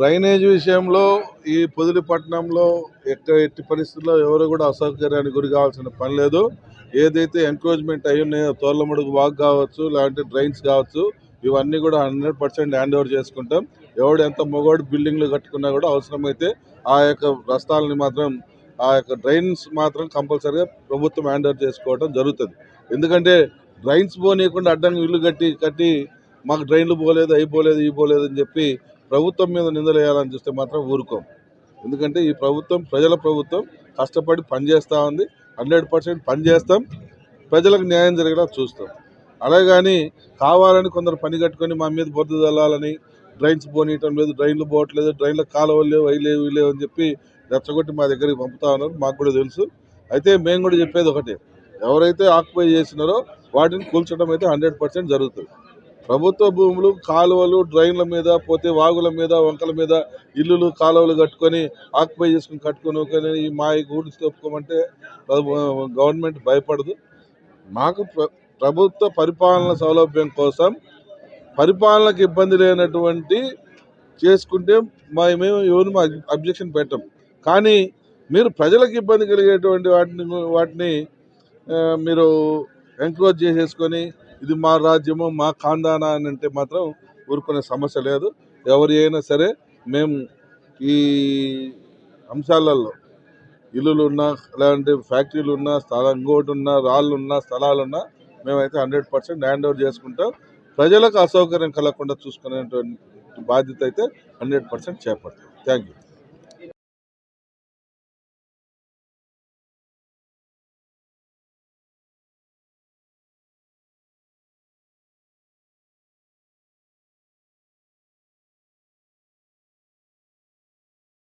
Drainage విషయంలో ఈ పొదిలిపట్నంలో ఎట్టి పరిస్థితుల్లో ఎవరు కూడా అసౌకర్యానికి గురి కావాల్సిన పని లేదు. ఏదైతే ఎంక్రోచ్మెంట్ అయి ఉన్నాయో తోర్లమడుగు వాక్ కావచ్చు, లేదంటే డ్రైన్స్ కావచ్చు, ఇవన్నీ కూడా 100% హ్యాండ్ ఓవర్ చేసుకుంటాం. ఎవడు ఎంత మొగోడు బిల్డింగ్లు కట్టుకున్నా కూడా అవసరమైతే ఆ యొక్క రస్తాలని మాత్రం, ఆ యొక్క డ్రైన్స్ మాత్రం కంపల్సరీగా ప్రభుత్వం హ్యాండ్ ఓవర్ చేసుకోవడం జరుగుతుంది. ఎందుకంటే డ్రైన్స్ పోనీయకుండా అడ్డంగా ఇల్లు కట్టి మాకు డ్రైన్లు పోలేదు, అయిపోలేదు, ఈ పోలేదు అని చెప్పి ప్రభుత్వం మీద నిందలు వేయాలని చూస్తే మాత్రం ఊరుకోం. ఎందుకంటే ఈ ప్రభుత్వం ప్రజల ప్రభుత్వం, కష్టపడి పనిచేస్తూ ఉంది. 100% పనిచేస్తాం, ప్రజలకు న్యాయం జరిగేలా చూస్తాం. అలాగని కావాలని కొందరు పని కట్టుకొని మా మీద బొద్దు చల్లాలని, డ్రైన్స్ పోనీయటం లేదు, డ్రైన్లు పోవట్లేదు, డ్రైన్ల కాలువలు లేవు, అవి లేవు, ఇవి లేవు అని చెప్పి రెచ్చగొట్టి మా దగ్గరికి పంపుతా ఉన్నారు. మాకు కూడా తెలుసు. అయితే మేము కూడా చెప్పేది ఒకటే, ఎవరైతే ఆక్యుపై చేసినారో వాటిని కూల్చడం అయితే 100% జరుగుతుంది. ప్రభుత్వ భూములు, కాలువలు, డ్రైన్ల మీద, పోతే వాగుల మీద, వంకల మీద ఇల్లులు, కాలువలు కట్టుకొని ఆక్యుపై చేసుకుని కట్టుకొని ఈ మా ఊడి ఒప్పుకోమంటే గవర్నమెంట్ భయపడదు. మాకు ప్రభుత్వ పరిపాలన సౌలభ్యం కోసం, పరిపాలనకు ఇబ్బంది లేనటువంటి చేసుకుంటే మేము ఎవరు అబ్జెక్షన్ పెట్టం. కానీ మీరు ప్రజలకు ఇబ్బంది కలిగేటువంటి వాటిని మీరు ఎంక్రోచ్ చేసేసుకొని ఇది మా రాజ్యము, మా ఖాందానా అని అంటే మాత్రం ఊరుకునే సమస్య లేదు. ఎవరి అయినా సరే మేము ఈ అంశాలలో ఇల్లులు ఉన్నా, లేదంటే ఫ్యాక్టరీలు ఉన్నా, స్థలం ఇంకోటి ఉన్నా, రాళ్ళు ఉన్నా, స్థలాలు ఉన్నా, మేమైతే 100% హ్యాండ్ ఓవర్ చేసుకుంటాం. ప్రజలకు అసౌకర్యం కలగకుండా చూసుకునేటువంటి బాధ్యత అయితే 100% చేపడతాం. Thank you.